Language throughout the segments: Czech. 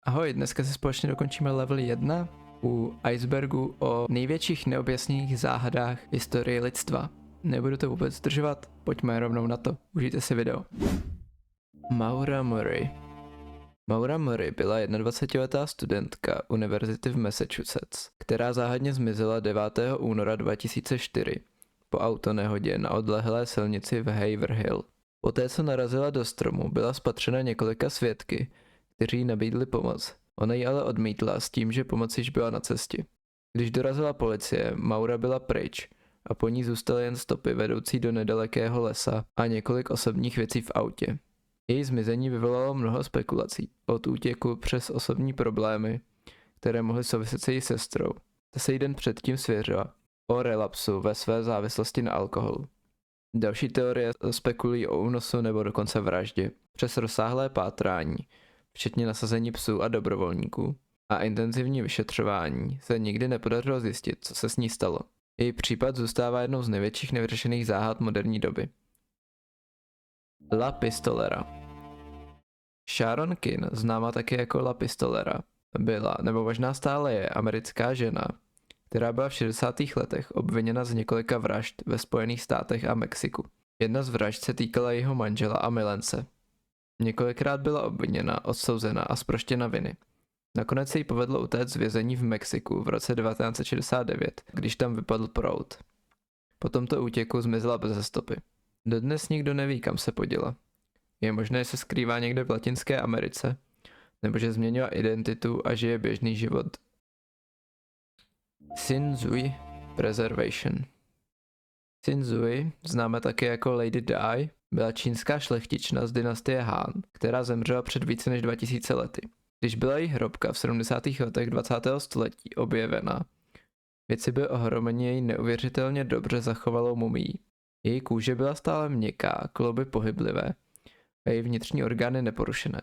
Ahoj, dneska si společně dokončíme level 1 u icebergu o největších neobjasněných záhadách historie lidstva. Nebudu to vůbec zdržovat, pojďme rovnou na to, užijte si video. Maura Murray. Maura Murray byla 21letá studentka univerzity v Massachusetts, která záhadně zmizela 9. února 2004 po autonehodě na odlehlé silnici v Haverhill. Poté, co narazila do stromu, byla spatřena několika svědky, kteří jí nabídli pomoc. Ona ji ale odmítla s tím, že pomoc již byla na cestě. Když dorazila policie, Maura byla pryč a po ní zůstaly jen stopy vedoucí do nedalekého lesa a několik osobních věcí v autě. Její zmizení vyvolalo mnoho spekulací, od útěku přes osobní problémy, které mohly souviset s její sestrou. Ta se jí den předtím svěřila o relapsu ve své závislosti na alkoholu. Další teorie spekulují o únosu nebo dokonce vraždě. Přes rozsáhlé pátrání, včetně nasazení psů a dobrovolníků, a intenzivní vyšetřování se nikdy nepodařilo zjistit, co se s ní stalo. Její případ zůstává jednou z největších nevyřešených záhad moderní doby. La Pistolera. Sharon Kin, známá také jako La Pistolera, byla, nebo možná stále je, americká žena, která byla v 60. letech obviněna z několika vražd ve Spojených státech a Mexiku. Jedna z vražd se týkala jeho manžela a milence. Několikrát byla obviněna, odsouzena a zproštěna viny. Nakonec se jí povedlo utéct z vězení v Mexiku v roce 1969, když tam vypadl proud. Po tomto útěku zmizela bez stopy. Dodnes nikdo neví, kam se poděla. Je možné, že se skrývá někde v Latinské Americe, nebo že změnila identitu a žije běžný život. Xin Zhui Preservation. Xin Zhui, známe také jako Lady Di, byla čínská šlechtična z dynastie Han, která zemřela před více než 2000 lety. Když byla její hrobka v 70. letech 20. století objevena, vědci byli ohromeni její neuvěřitelně dobře zachovalou mumií. Její kůže byla stále měkká, klouby pohyblivé a její vnitřní orgány neporušené.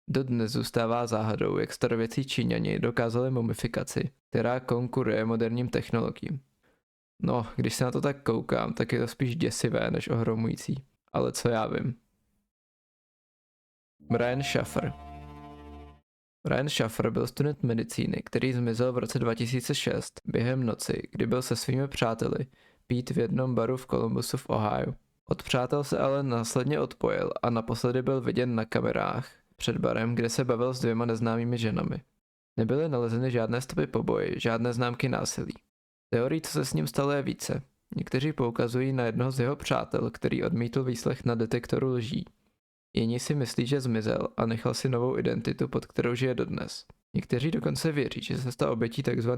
Dodnes zůstává záhadou, jak starověcí Číňani dokázali mumifikaci, která konkuruje moderním technologiím. No, když se na to tak koukám, tak je to spíš děsivé než ohromující. Ale co já vím. Brian Shaffer. Brian Shaffer byl student medicíny, který zmizel v roce 2006 během noci, kdy byl se svými přáteli pít v jednom baru v Columbusu v Ohio. Od přátel se ale následně odpojil a naposledy byl viděn na kamerách před barem, kde se bavil s 2 neznámými ženami. Nebyly nalezeny žádné stopy po boji, žádné známky násilí. Teorií, co se s ním stalo, je více. Někteří poukazují na jednoho z jeho přátel, který odmítl výslech na detektoru lží. Jiní si myslí, že zmizel a nechal si novou identitu, pod kterou žije dodnes. Někteří dokonce věří, že se stal obětí tzv.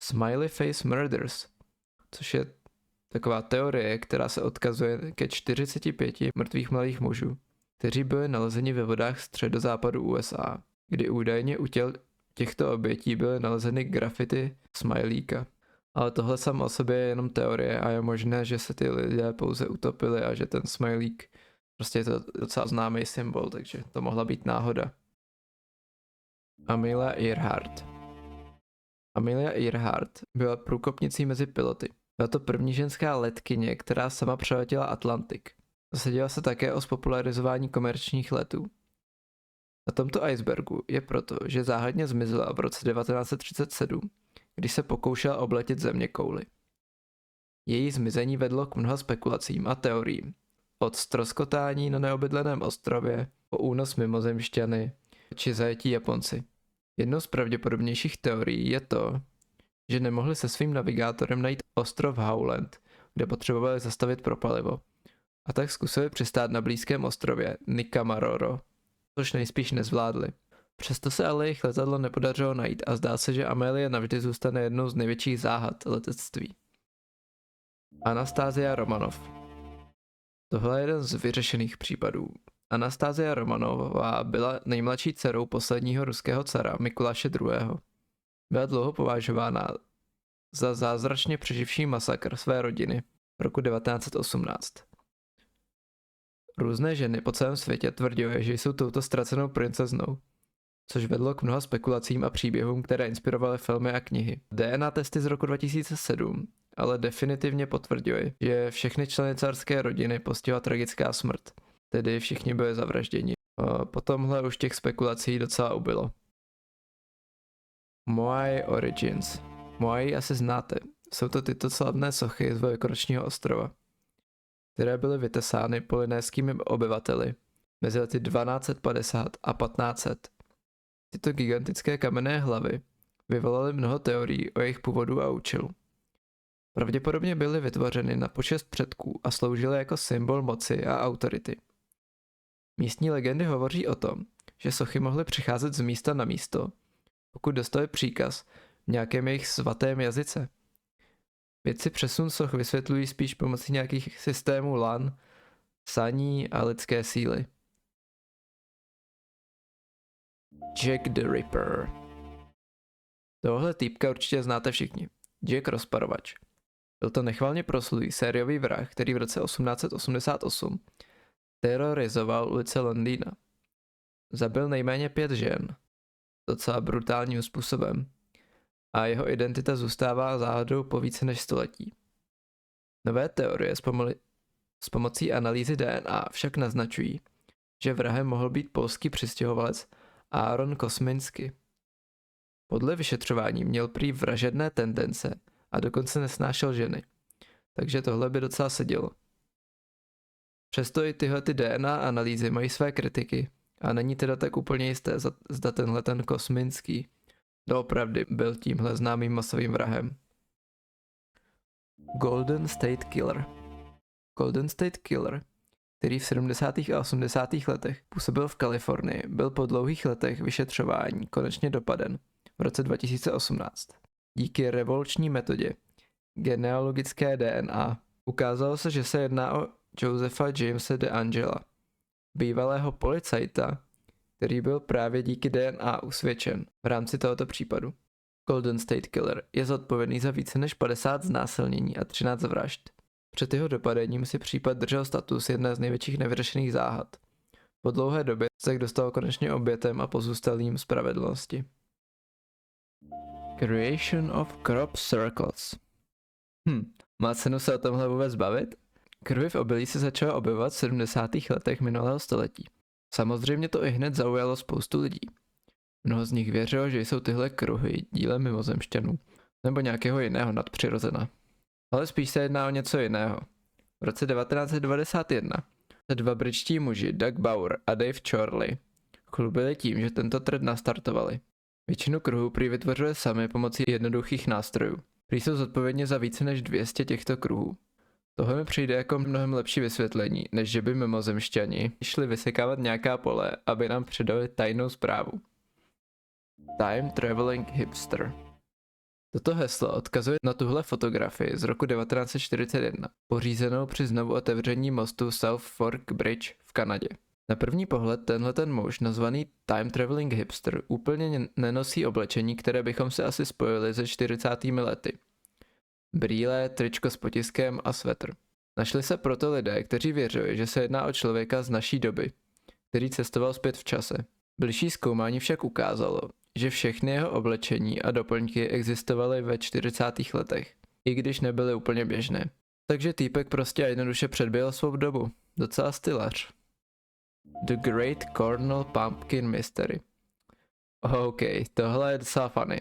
Smiley face murders, což je taková teorie, která se odkazuje ke 45 mrtvých mladých mužů, kteří byli nalezeni ve vodách středozápadu USA, kdy údajně u těl těchto obětí byly nalezeny grafity smajlíka. Ale tohle samo o sobě je jenom teorie a je možné, že se ty lidé pouze utopili a že ten smajlík prostě je to docela známý symbol, takže to mohla být náhoda. Amelia Earhart. Amelia Earhart byla průkopnicí mezi piloty. Byla to první ženská letkyně, která sama přeletěla Atlantik. Zasadila se také o spopularizování komerčních letů. Na tomto icebergu je proto, že záhadně zmizela v roce 1937, když se pokoušela obletět zeměkouli. Její zmizení vedlo k mnoha spekulacím a teoriím. Od ztroskotání na neobydleném ostrově, po únos mimozemšťany či zajetí Japonci. Jednou z pravděpodobnějších teorií je to, že nemohli se svým navigátorem najít ostrov Howland, kde potřebovali zastavit pro palivo. A tak zkusili přistát na blízkém ostrově Nikamaroro, což nejspíš nezvládli. Přesto se ale jejich letadlo nepodařilo najít a zdá se, že Amelie navždy zůstane jednou z největších záhad letectví. Anastázia Romanov. Tohle je jeden z vyřešených případů. Anastázia Romanová byla nejmladší dcerou posledního ruského cara Mikuláše II. Byla dlouho považována za zázračně přeživší masakr své rodiny roku 1918. Různé ženy po celém světě tvrdily, že jsou touto ztracenou princeznou, což vedlo k mnoha spekulacím a příběhům, které inspirovaly filmy a knihy. DNA testy z roku 2007 ale definitivně potvrdily, že všechny členy carské rodiny postihla tragická smrt, tedy všichni byli zavražděni. Po tomhle už těch spekulací docela ubylo. Moai Origins. Moai asi znáte. Jsou to tyto slavné sochy z Velikonočního ostrova, které byly vytesány polynéskými obyvateli mezi lety 1250 a 1500. Tyto gigantické kamenné hlavy vyvolaly mnoho teorií o jejich původu a účelu. Pravděpodobně byly vytvořeny na počest předků a sloužily jako symbol moci a autority. Místní legendy hovoří o tom, že sochy mohly přicházet z místa na místo, pokud dostali příkaz v nějakém jejich svatém jazyce. Vědci přesun soch vysvětlují spíš pomocí nějakých systémů lan, psaní a lidské síly. Jack the Ripper. Tohle týpka určitě znáte všichni. Jack Rozparovač. Byl to nechvalně proslulý sériový vrah, který v roce 1888 terorizoval ulice Londýna. Zabil nejméně 5 žen, docela brutálním způsobem, a jeho identita zůstává záhadou po více než století. Nové teorie s pomocí analýzy DNA však naznačují, že vrahem mohl být polský přistěhovalec Aaron Kosminsky. Podle vyšetřování měl prý vražedné tendence a dokonce nesnášel ženy, takže tohle by docela sedělo. Přesto i tyhle DNA analýzy mají své kritiky a není teda tak úplně jisté, zda tenhle ten Kosminský doopravdy byl tímhle známým masovým vrahem. Golden State Killer. Golden State Killer, který v 70. a 80. letech působil v Kalifornii, byl po dlouhých letech vyšetřování konečně dopaden v roce 2018. Díky revoluční metodě genealogické DNA ukázalo se, že se jedná o Josepha Jamese DeAngela, bývalého policajta, který byl právě díky DNA usvědčen v rámci tohoto případu. Golden State Killer je zodpovědný za více než 50 znásilnění a 13 vražd. Před jeho dopadením si případ držel status jedné z největších nevyřešených záhad. Po dlouhé době se dostal konečně obětem a pozůstalým spravedlnosti. Creation of crop circles. Má cenu se o tomhle vůbec bavit? Kruhy v obilí se začaly objevovat v 70. letech minulého století. Samozřejmě to i hned zaujalo spoustu lidí. Mnoho z nich věřilo, že jsou tyhle kruhy dílem mimozemšťanů nebo nějakého jiného nadpřirozena. Ale spíš se jedná o něco jiného. V roce 1991 se 2 britští muži, Doug Bauer a Dave Chorley, chlubili tím, že tento trend nastartovali. Většinu kruhů prý vytvořili sami pomocí jednoduchých nástrojů. Prý jsou zodpovědně za více než 200 těchto kruhů. Tohle mi přijde jako mnohem lepší vysvětlení, než že by mimozemšťani šli vysekávat nějaká pole, aby nám předali tajnou zprávu. Time Traveling Hipster. Toto heslo odkazuje na tuhle fotografii z roku 1941, pořízenou při znovu otevření mostu South Fork Bridge v Kanadě. Na první pohled ten muž, nazvaný Time Traveling Hipster, úplně nenosí oblečení, které bychom si asi spojili se 40. lety. Brýle, tričko s potiskem a svetr. Našli se proto lidé, kteří věřili, že se jedná o člověka z naší doby, který cestoval zpět v čase. Bližší zkoumání však ukázalo, že všechny jeho oblečení a doplňky existovaly ve 40. letech, i když nebyly úplně běžné. Takže týpek prostě a jednoduše předběhl svou dobu. Docela stylař. The Great Cornell Pumpkin Mystery. OK, tohle je docela funny.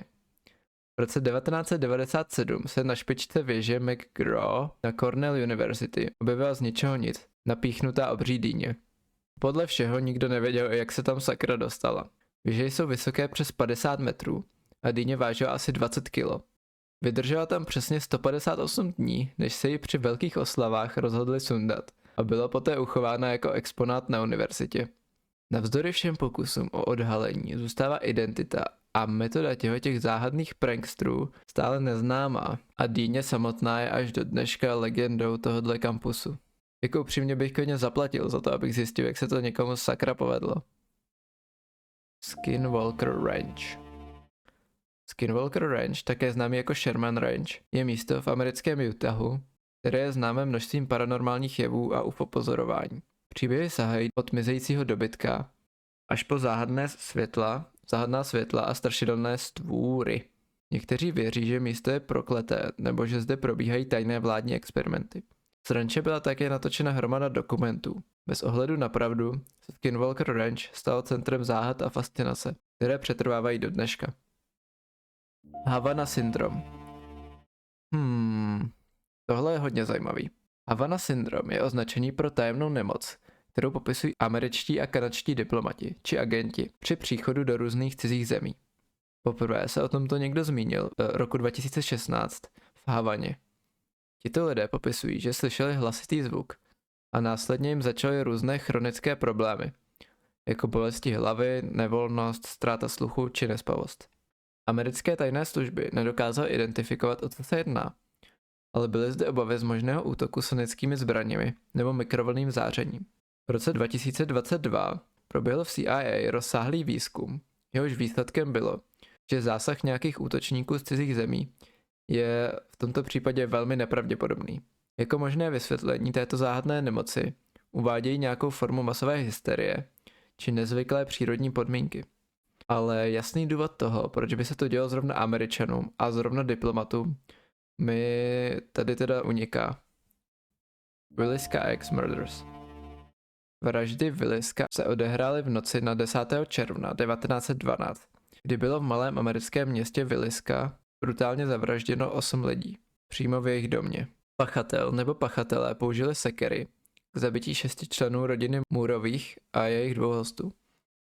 V roce 1997 se na špičce věže McGraw na Cornell University objevila z ničeho nic napíchnutá obří dýně. Podle všeho nikdo nevěděl, jak se tam sakra dostala. Věže jsou vysoké přes 50 metrů a dýně vážila asi 20 kg. Vydržela tam přesně 158 dní, než se ji při velkých oslavách rozhodli sundat a byla poté uchována jako exponát na univerzitě. Navzdory všem pokusům o odhalení zůstává identita a metoda těch záhadných prankstrů stále neznámá a dýně samotná je až do dneška legendou tohohle kampusu. Jako upřímně bych klidně zaplatil za to, abych zjistil, jak se to někomu sakra povedlo. Skinwalker Ranch. Skinwalker Ranch, také známý jako Sherman Ranch, je místo v americkém Utahu, které je známé množstvím paranormálních jevů a UFO pozorování. Příběhy sahají od mizejícího dobytka až po záhadná světla a strašidelné stvůry. Někteří věří, že místo je prokleté, nebo že zde probíhají tajné vládní experimenty. Z ranče byla také natočena hromada dokumentů. Bez ohledu na pravdu se Skinwalker Ranch stalo centrem záhad a fascinace, které přetrvávají do dneška. Havana syndrom. Tohle je hodně zajímavý. Havana syndrom je označení pro tajemnou nemoc, kterou popisují američtí a kanadští diplomati či agenti při příchodu do různých cizích zemí. Poprvé se o tomto někdo zmínil roku 2016 v Havaně. Tito lidé popisují, že slyšeli hlasitý zvuk a následně jim začaly různé chronické problémy, jako bolesti hlavy, nevolnost, ztráta sluchu či nespavost. Americké tajné služby nedokázaly identifikovat, o co se jedná, ale byly zde obavy z možného útoku sonickými zbraněmi nebo mikrovlnným zářením. V roce 2022 proběhl v CIA rozsáhlý výzkum, jehož výsledkem bylo, že zásah nějakých útočníků z cizích zemí je v tomto případě velmi nepravděpodobný. Jako možné vysvětlení této záhadné nemoci uvádějí nějakou formu masové hysterie či nezvyklé přírodní podmínky. Ale jasný důvod toho, proč by se to dělo zrovna Američanům a zrovna diplomatům, mi tady teda uniká. Villisca X Murders. Vraždy Villisca se odehrály v noci na 10. června 1912, kdy bylo v malém americkém městě Villisca brutálně zavražděno 8 lidí, přímo v jejich domě. Pachatel nebo pachatelé použili sekery k zabití 6 členů rodiny Moorových a jejich 2 hostů.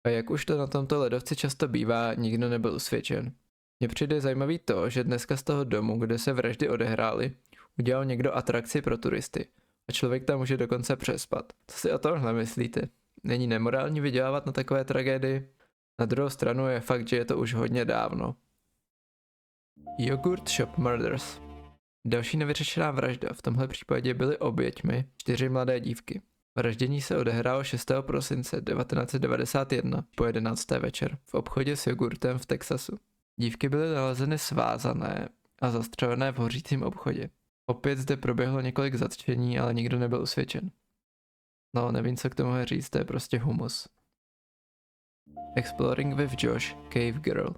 A jak už to na tomto ledovci často bývá, nikdo nebyl usvědčen. Mně přijde zajímavý to, že dneska z toho domu, kde se vraždy odehrály, udělal někdo atrakci pro turisty. A člověk tam může dokonce přespat. Co si o tomhle myslíte? Není nemorální vydělávat na takové tragédii? Na druhou stranu je fakt, že je to už hodně dávno. Yogurt Shop Murders. Další nevyřešená vražda, v tomhle případě byly oběťmi 4 mladé dívky. Vraždění se odehrálo 6. prosince 1991 po 11. večer v obchodě s jogurtem v Texasu. Dívky byly nalezeny svázané a zastřelené v hořícím obchodě. Opět zde proběhlo několik zatčení, ale nikdo nebyl usvědčen. No, nevím, co k tomu říct, to je prostě humus. Exploring with Josh, Cave Girl.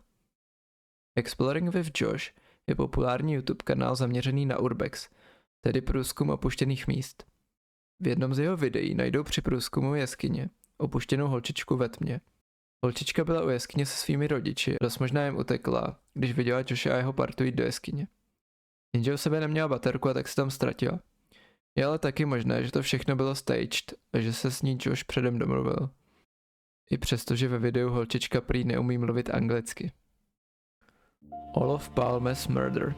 Exploring with Josh je populární YouTube kanál zaměřený na urbex, tedy průzkum opuštěných míst. V jednom z jeho videí najdou při průzkumu jeskyně opuštěnou holčičku ve tmě. Holčička byla u jeskyně se svými rodiči, dost možná jim utekla, když viděla Joshe a jeho partu jít do jeskyně. Jenže u sebe neměla baterku a tak se tam ztratila. Je ale taky možné, že to všechno bylo staged a že se s ní Josh předem domluvil. I přesto, že ve videu holčička prý neumí mluvit anglicky. Olof Palmes Murder.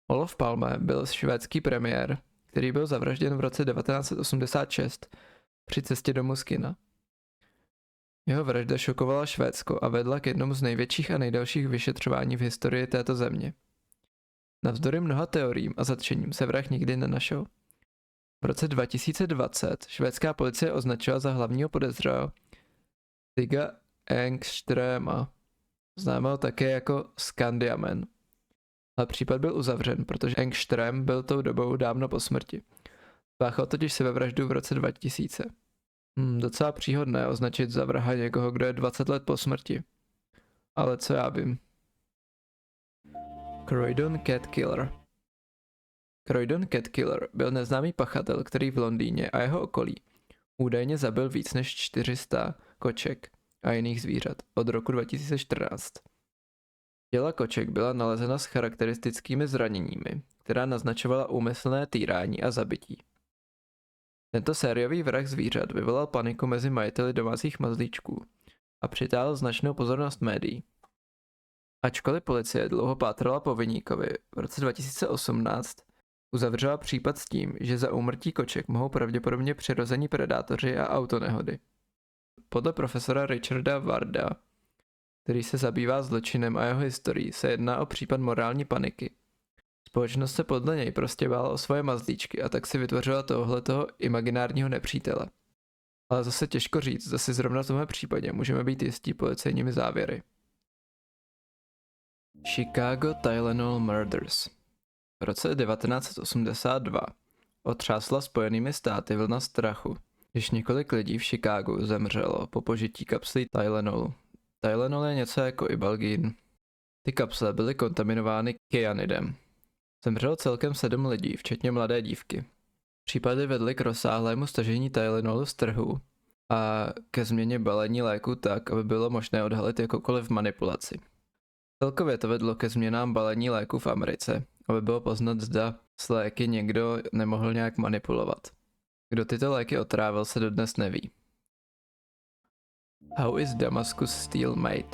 Olof Palme byl švédský premiér, který byl zavražděn v roce 1986 při cestě domů z kina. Jeho vražda šokovala Švédsko a vedla k jednomu z největších a nejdelších vyšetřování v historii této země. Navzdory mnoha teoriím a zatčením se vrah nikdy nenašel. V roce 2020 švédská policie označila za hlavního podezřelého Stigga Engströma, známého také jako Skandiamen. Ale případ byl uzavřen, protože Engström byl tou dobou dávno po smrti. Spáchal totiž sebevraždu v roce 2000. Docela příhodné označit za vraha někoho, kdo je 20 let po smrti. Ale co já vím. Croydon Cat Killer. Croydon Cat Killer byl neznámý pachatel, který v Londýně a jeho okolí údajně zabil víc než 400 koček a jiných zvířat od roku 2014. Těla koček byla nalezena s charakteristickými zraněními, která naznačovala úmyslné týrání a zabití. Tento sériový vrah zvířat vyvolal paniku mezi majiteli domácích mazlíčků a přitáhl značnou pozornost médií. Ačkoliv policie dlouho pátrala po viníkovi, v roce 2018 uzavřela případ s tím, že za úmrtí koček mohou pravděpodobně přirození predátoři a autonehody. Podle profesora Richarda Warda, který se zabývá zločinem a jeho historií, se jedná o případ morální paniky. Společnost se podle něj prostě bála o svoje mazlíčky a tak si vytvořila tohoto imaginárního nepřítele. Ale zase těžko říct, zda si zrovna v tomhle případě můžeme být jistí policejními závěry. Chicago Tylenol Murders. V roce 1982 otřásla Spojenými státy vlna strachu, když několik lidí v Chicagu zemřelo po požití kapslí Tylenolu. Tylenol je něco jako Ibalgin. Ty kapsle byly kontaminovány kyanidem. Zemřelo celkem 7 lidí, včetně mladé dívky. Případy vedly k rozsáhlému stažení Tylenolu z trhu a ke změně balení léku tak, aby bylo možné odhalit jakoukoliv manipulaci. Celkově to vedlo ke změnám balení léků v Americe, aby bylo poznat, zda s léky někdo nemohl nějak manipulovat. Kdo tyto léky otrávil, se dodnes neví. How is Damascus steel made?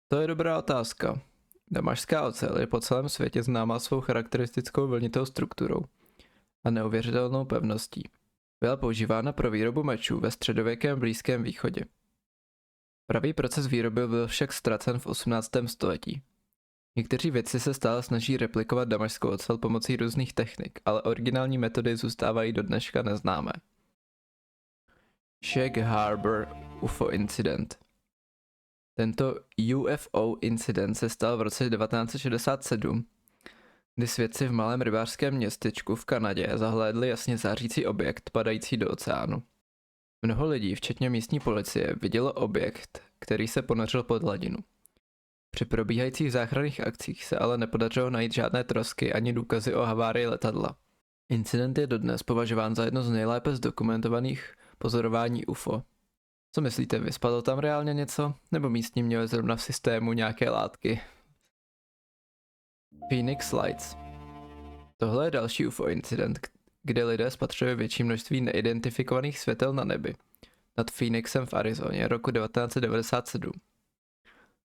To je dobrá otázka. Damašská ocel je po celém světě známá svou charakteristickou vlnitou strukturou a neuvěřitelnou pevností. Byla používána pro výrobu mečů ve středověkém Blízkém východě. Pravý proces výroby byl však ztracen v 18. století. Někteří vědci se stále snaží replikovat damašskou ocel pomocí různých technik, ale originální metody zůstávají do dneška neznámé. Shag Harbor UFO incident. Tento UFO incident se stal v roce 1967, kdy svědci v malém rybářském městečku v Kanadě zahlédli jasně zářící objekt padající do oceánu. Mnoho lidí, včetně místní policie, vidělo objekt, který se ponořil pod hladinu. Při probíhajících záchranných akcích se ale nepodařilo najít žádné trosky ani důkazy o havárii letadla. Incident je dodnes považován za jedno z nejlépe zdokumentovaných pozorování UFO. Co myslíte vy, spadlo tam reálně něco? Nebo místní měli zrovna v systému nějaké látky? Phoenix Lights. Tohle je další UFO incident, kde lidé spatřují větší množství neidentifikovaných světel na nebi nad Phoenixem v Arizoně roku 1997.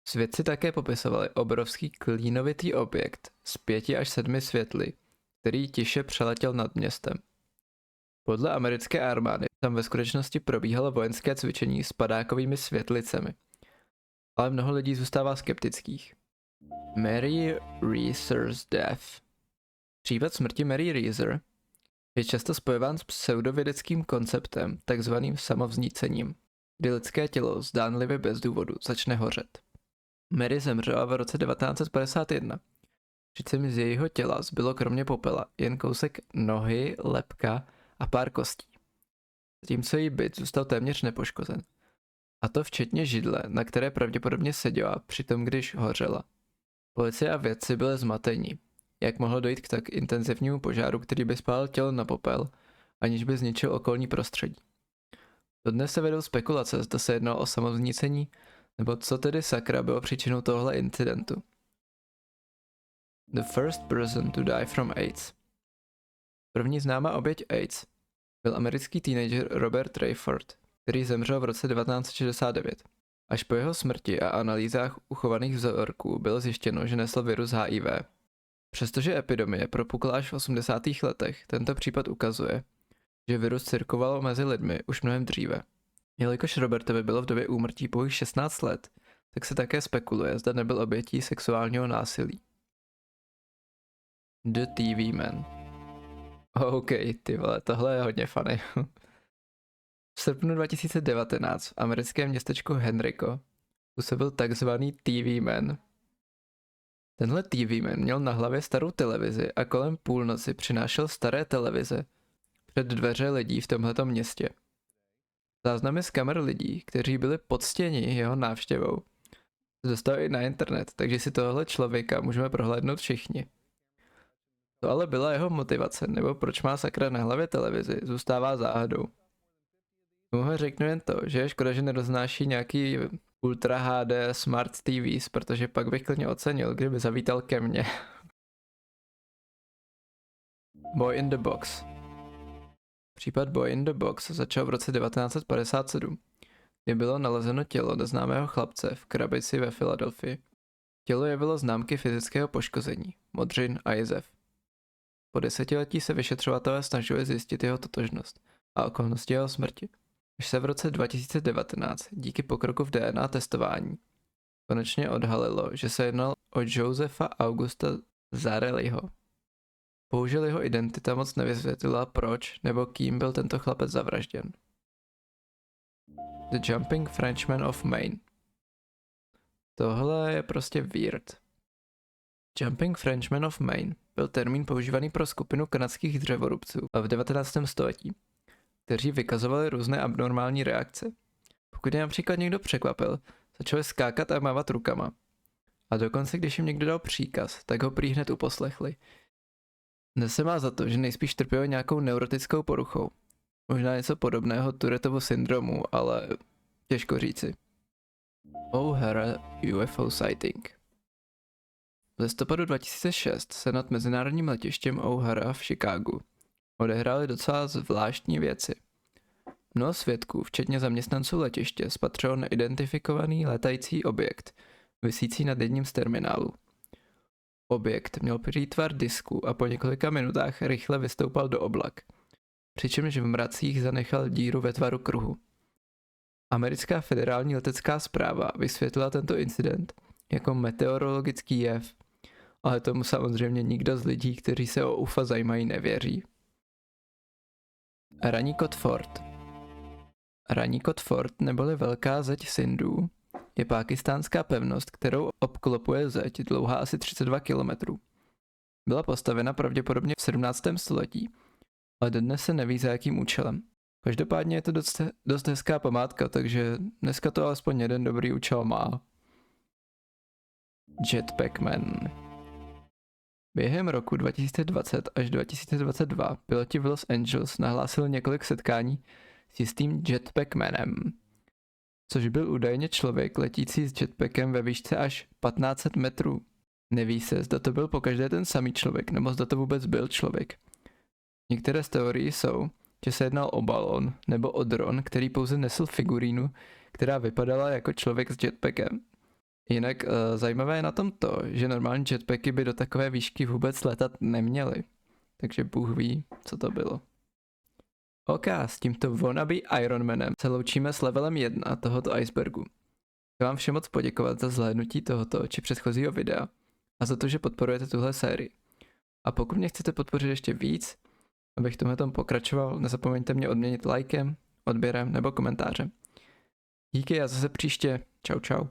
Svědci také popisovali obrovský klínovitý objekt s 5 až 7 světly, který tiše přeletěl nad městem. Podle americké armády tam ve skutečnosti probíhalo vojenské cvičení s padákovými světlicemi, ale mnoho lidí zůstává skeptických. Mary Reeser's death. Případ smrti Mary Reeser je často spojován s pseudovědeckým konceptem, takzvaným samovznícením, kdy lidské tělo zdánlivě bez důvodu začne hořet. Mary zemřela v roce 1951. Přičemž z jejího těla zbylo kromě popela jen kousek nohy, lebka a pár kostí. Zatímco její byt zůstal téměř nepoškozen. A to včetně židle, na které pravděpodobně seděla přitom, když hořela. Policie a vědci byli zmateni. Jak mohlo dojít k tak intenzivnímu požáru, který by spálil tělo na popel, aniž by zničil okolní prostředí. Dodnes se vedou spekulace, zda se jednalo o samovznícení, nebo co tedy sakra bylo příčinou tohle incidentu. The first person to die from AIDS. První známá oběť AIDS byl americký teenager Robert Rayford, který zemřel v roce 1969. Až po jeho smrti a analýzách uchovaných vzorků bylo zjištěno, že nesl virus HIV. Přestože epidemie propukla až v 80. letech, tento případ ukazuje, že virus cirkuloval mezi lidmi už mnohem dříve. Jelikož Robertovi bylo v době úmrtí pouhých 16 let, tak se také spekuluje, zda nebyl obětí sexuálního násilí. The TV Man. OK, ty vole, tohle je hodně funny. V srpnu 2019 v americkém městečku Henrico působil takzvaný TV Man. Tenhle TV Man měl na hlavě starou televizi a kolem půlnoci přinášel staré televize před dveře lidí v tomhletom městě. Záznamy z kamer lidí, kteří byli poctěni jeho návštěvou, se dostaly i na internet, takže si tohle člověka můžeme prohlédnout všichni. To ale byla jeho motivace, nebo proč má sakra na hlavě televizi, zůstává záhadou. Tomu řeknu jen to, že je škoda, že neroznáší nějaký Ultra HD Smart TVs, protože pak bych klidně ocenil, kdyby zavítal ke mně. Boy in the Box. Případ Boy in the Box začal v roce 1957, kdy bylo nalezeno tělo neznámého chlapce v krabici ve Filadelfii. Tělo jevilo známky fyzického poškození, modřin a jezev. Po desetiletí se vyšetřovatelé snažili zjistit jeho totožnost a okolnosti jeho smrti. Až se v roce 2019 díky pokroku v DNA testování konečně odhalilo, že se jednalo o Josefa Augusta Zarelliho. Bohužel jeho identita moc nevysvětlila, proč nebo kým byl tento chlapec zavražděn. The Jumping Frenchman of Maine. Tohle je prostě weird. Jumping Frenchman of Maine byl termín používaný pro skupinu kanadských dřevorubců v 19. století, kteří vykazovali různé abnormální reakce. Pokud je například někdo překvapil, začali skákat a mávat rukama. A dokonce, když jim někdo dal příkaz, tak ho prý hned uposlechli. Dnes se má za to, že nejspíš trpěli nějakou neurotickou poruchou. Možná něco podobného Tourettovu syndromu, ale těžko říci. O'Hara UFO sighting. V listopadu 2006 se nad mezinárodním letištěm O'Hara v Chicagu odehrály docela zvláštní věci. Mnoho svědků, včetně zaměstnanců letiště, spatřilo neidentifikovaný létající objekt, visící nad jedním z terminálů. Objekt měl prý tvar disku a po několika minutách rychle vystoupal do oblak, přičemž v mracích zanechal díru ve tvaru kruhu. Americká federální letecká správa vysvětlila tento incident jako meteorologický jev, ale tomu samozřejmě nikdo z lidí, kteří se o UFO zajímají, nevěří. Ranní kot Fort. Ranní kot Fort neboli velká zeď Sindhů je pákistánská pevnost, kterou obklopuje zeď dlouhá asi 32 km. Byla postavena pravděpodobně v 17. století, ale dodnes se neví za jakým účelem. Každopádně je to dost hezká památka, takže dneska to alespoň jeden dobrý účel má. Jetpack Man. Během roku 2020 až 2022 piloti v Los Angeles nahlásili několik setkání s jistým Jetpack Manem, což byl údajně člověk letící s jetpackem ve výšce až 1500 metrů. Neví se, zda to byl pokaždé ten samý člověk, nebo zda to vůbec byl člověk. Některé z teorií jsou, že se jednal o balón nebo o dron, který pouze nesl figurínu, která vypadala jako člověk s jetpackem. Jinak zajímavé je na tom to, že normální jetpacky by do takové výšky vůbec letat neměly. Takže Bůh ví, co to bylo. OK, s tímto wannabe Ironmanem se loučíme s levelem 1 tohoto icebergu. Chci vám všem moc poděkovat za zhlédnutí tohoto či předchozího videa a za to, že podporujete tuhle sérii. A pokud mě chcete podpořit ještě víc, abych tom pokračoval, nezapomeňte mě odměnit lajkem, odběrem nebo komentářem. Díky a zase příště. Čau čau.